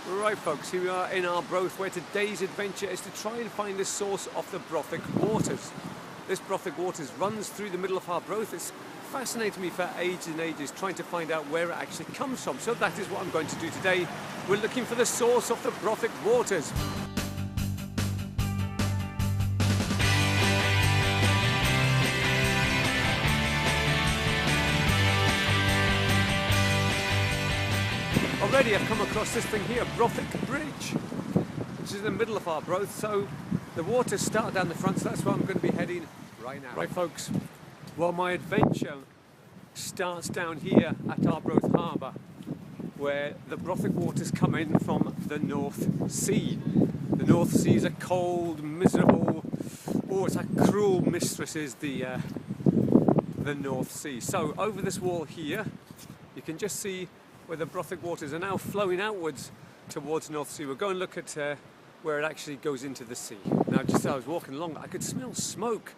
Right folks, here we are in Arbroath, where today's adventure is to try and find the source of the Brothock waters. This Brothock waters runs through the middle of Arbroath. It's fascinated me for ages and ages, trying to find out where it actually comes from. So that is what I'm going to do today. We're looking for the source of the Brothock waters. Already I've come across this thing here, Brothock Bridge, which is in the middle of Arbroath, so the waters start down the front, so that's where I'm going to be heading right now. Right folks, well, my adventure starts down here at Arbroath Harbour, where the Brothock waters come in from the North Sea. The North Sea is a cold, miserable, it's a cruel mistress, is the North Sea. So over this wall here, you can just see where the Brothock waters are now flowing outwards towards North Sea. We'll go and look at where it actually goes into the sea. Now, just as I was walking along, I could smell smoke.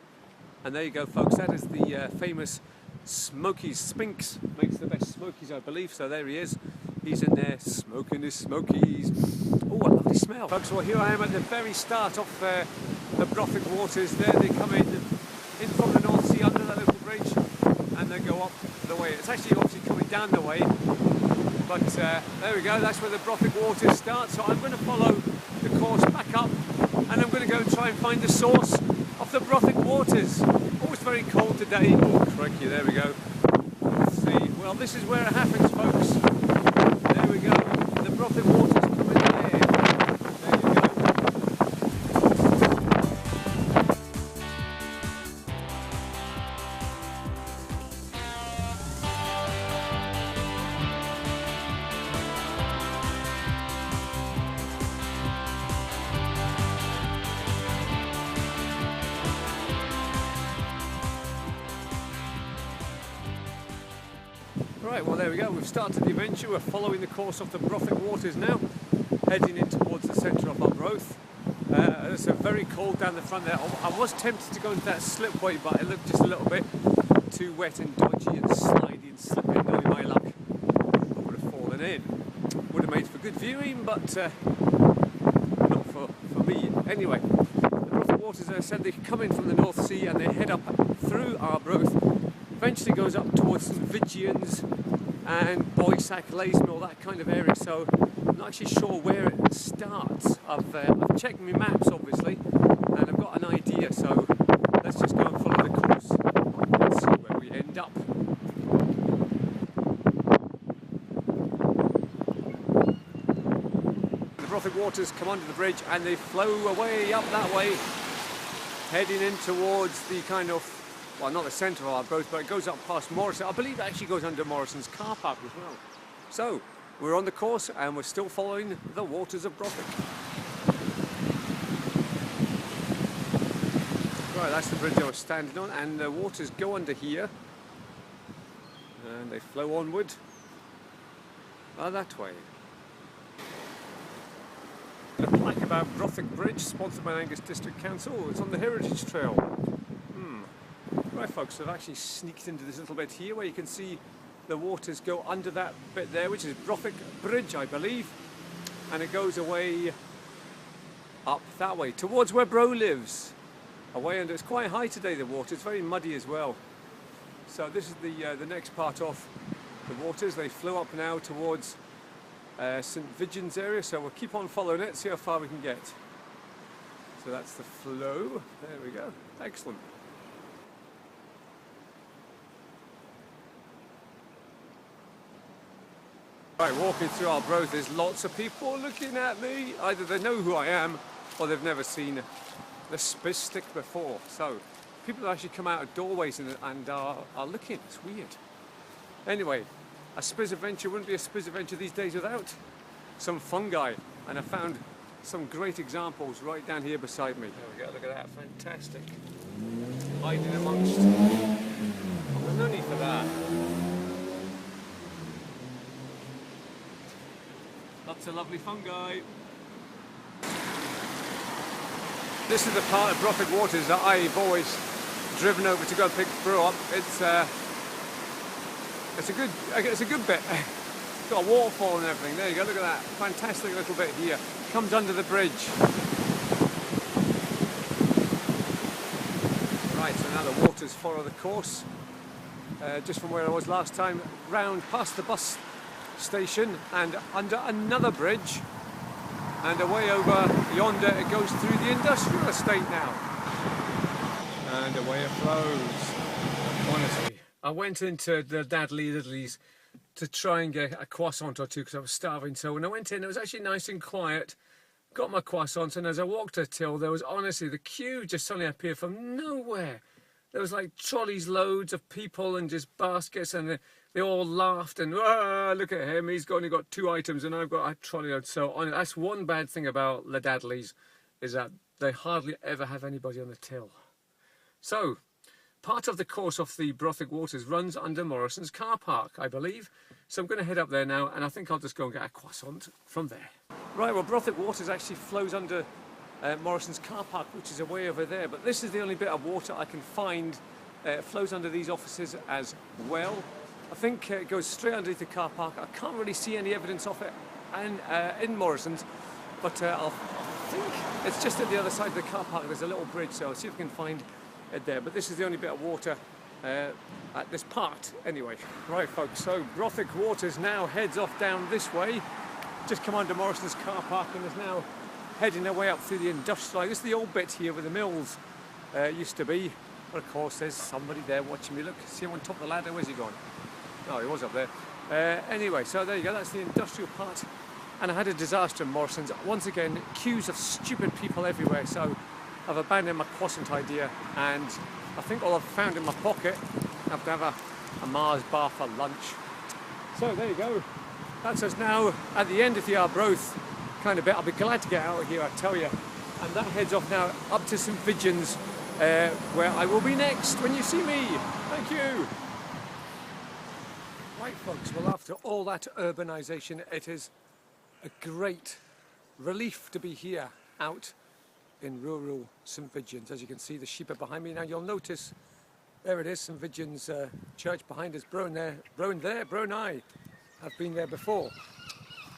And there you go, folks. That is the famous Smokies. Spinks makes the best Smokies, I believe. So there he is. He's in there smoking his Smokies. Oh, a lovely smell. Folks, well, here I am at the very start of the Brothock waters. There they come in from the North Sea under that little bridge, and they go up the way. It's actually obviously coming down the way. But there we go, that's where the Brothock waters start. So I'm going to follow the course back up, and I'm going to go and try and find the source of the Brothock waters. Oh, it's very cold today. Oh, crikey, there we go. Let's see. Well, this is where it happens, folks. There we go. The Brothock waters come in there. There you go. Right, well there we go, we've started the adventure. We're following the course of the Brothock waters now, heading in towards the centre of Arbroath. It's very cold down the front there. I was tempted to go into that slipway, but it looked just a little bit too wet and dodgy and slidey and slippy. Knowing my luck, I would have fallen in. Would have made for good viewing, but not for me. Anyway, the Brothock waters, as I said, they come in from the North Sea and they head up through Arbroath. Eventually goes up towards St Vigians and Boysack, Lazen, all that kind of area, so I'm not actually sure where it starts. I've checked my maps obviously, and I've got an idea, so let's just go and follow the course and see where we end up. The Brothock waters come under the bridge and they flow away up that way, heading in towards the kind of, well, not the centre of Arbroath, but it goes up past Morrison. I believe it actually goes under Morrison's car park as well. So, we're on the course and we're still following the waters of Brothock. Right, that's the bridge I was standing on, and the waters go under here and they flow onward that way. A plaque about Brothock Bridge, sponsored by Angus District Council. It's on the Heritage Trail. Right folks, I've actually sneaked into this little bit here where you can see the waters go under that bit there, which is Brothock Bridge, I believe, and it goes away up that way towards where Bro lives, away under. It's quite high today, the water. It's very muddy as well. So this is the next part of the waters. They flow up now towards St Vigians area, so we'll keep on following it, see how far we can get. So that's the flow. There we go. Excellent. Right, walking through Arbroath, there's lots of people looking at me. Either they know who I am or they've never seen the Spiz stick before. So people actually come out of doorways and are looking. It's weird. Anyway, a Spiz adventure wouldn't be a Spiz adventure these days without some fungi. And I found some great examples right down here beside me. There we go, look at that, fantastic. Hiding amongst. Oh, there's no need for that. Lots of lovely fungi. This is the part of Brothock waters that I've always driven over to go pick Bro up. It's a good bit. got a waterfall and everything. There you go, look at that. Fantastic little bit here. Comes under the bridge. Right, so now the waters follow the course. Just from where I was last time, round past the bus station and under another bridge. And away over yonder it goes through the industrial estate now. And away it flows. Honestly, I went into the Lidley's to try and get a croissant or two because I was starving. So when I went in, it was actually nice and quiet. Got my croissants, and as I walked a till, there was honestly the queue just suddenly appeared from nowhere. There was like trolleys, loads of people, and just baskets, and they all laughed and look at him, he's only got 2 items, and I've got a trolley load. So that's one bad thing about the Dadleys, is that they hardly ever have anybody on the till. So part of the course of the Brothock Waters runs under Morrison's car park, I believe. So I'm going to head up there now, and I think I'll just go and get a croissant from there. Right, well, Brothock Waters actually flows under Morrison's car park, which is away over there, but this is the only bit of water I can find. It flows under these offices as well. I think it goes straight underneath the car park. I can't really see any evidence of it in Morrison's, but I think it's just at the other side of the car park. There's a little bridge, so I'll see if we can find it there, but this is the only bit of water at this part anyway. Right folks, so Brothock Waters now heads off down this way, just come under Morrison's car park, and is now heading their way up through the industrial. This is the old bit here where the mills used to be, but of course there's somebody there watching me. Look, see him on top of the ladder. Where's he gone? Oh, he was up there. Anyway, so there you go, that's the industrial part. And I had a disaster in Morrison's. Once again, queues of stupid people everywhere, so I've abandoned my croissant idea, and I think all I've found in my pocket, I have to have a Mars bar for lunch. So there you go. That's us now at the end of the Arbroath kind of bit. I'll be glad to get out of here, I tell you. And that heads off now up to St Vidgen's, where I will be next when you see me. Thank you. Right folks, well, after all that urbanisation, it is a great relief to be here out in rural St Vidgen's. As you can see, the sheep are behind me. Now you'll notice, there it is, St Vidgen's church behind us. Bro and I have been there before.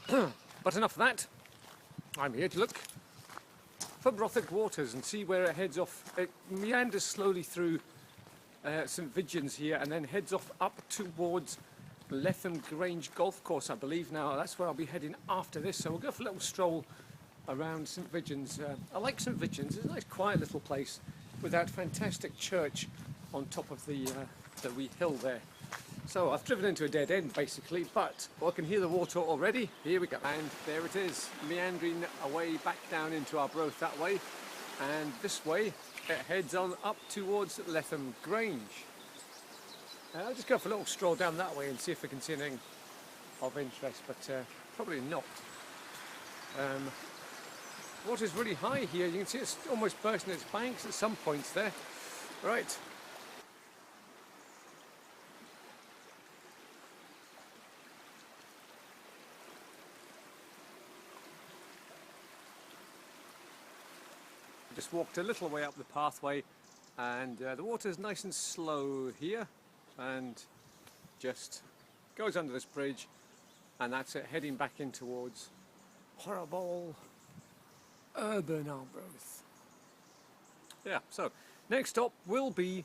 But enough of that. I'm here to look for Brothock Waters and see where it heads off. It meanders slowly through St Vidgen's here, and then heads off up towards Letham Grange Golf Course, I believe. Now that's where I'll be heading after this, so we'll go for a little stroll around St Vidgen's. I like St Vidgen's. It's a nice quiet little place with that fantastic church on top of the wee hill there. So I've driven into a dead end basically, but I can hear the water already. Here we go, and there it is, meandering away back down into Arbroath that way, and this way it heads on up towards Letham Grange. I'll just go for a little stroll down that way and see if I can see anything of interest, but probably not. Water's really high here. You can see it's almost bursting its banks at some points there. Right. Just walked a little way up the pathway, and the water's nice and slow here, and just goes under this bridge, and that's it, heading back in towards horrible urban Arbroath. Yeah, so next stop will be,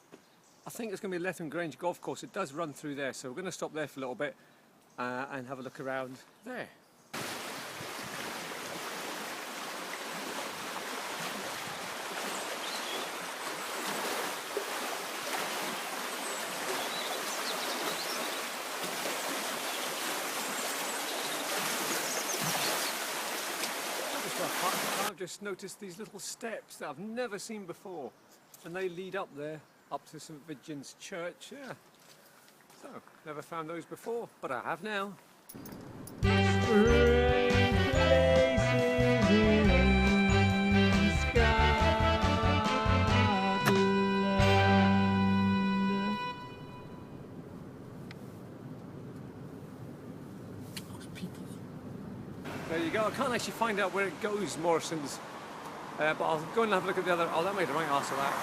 I think it's going to be Letham Grange Golf Course. It does run through there, so we're going to stop there for a little bit and have a look around there. I've just noticed these little steps that I've never seen before, and they lead up there, up to St Vidgen's Church. Yeah, so never found those before, but I have now. There you go. I can't actually find out where it goes, Morrison's, but I'll go and have a look at the other. Oh, that made a right arse of that.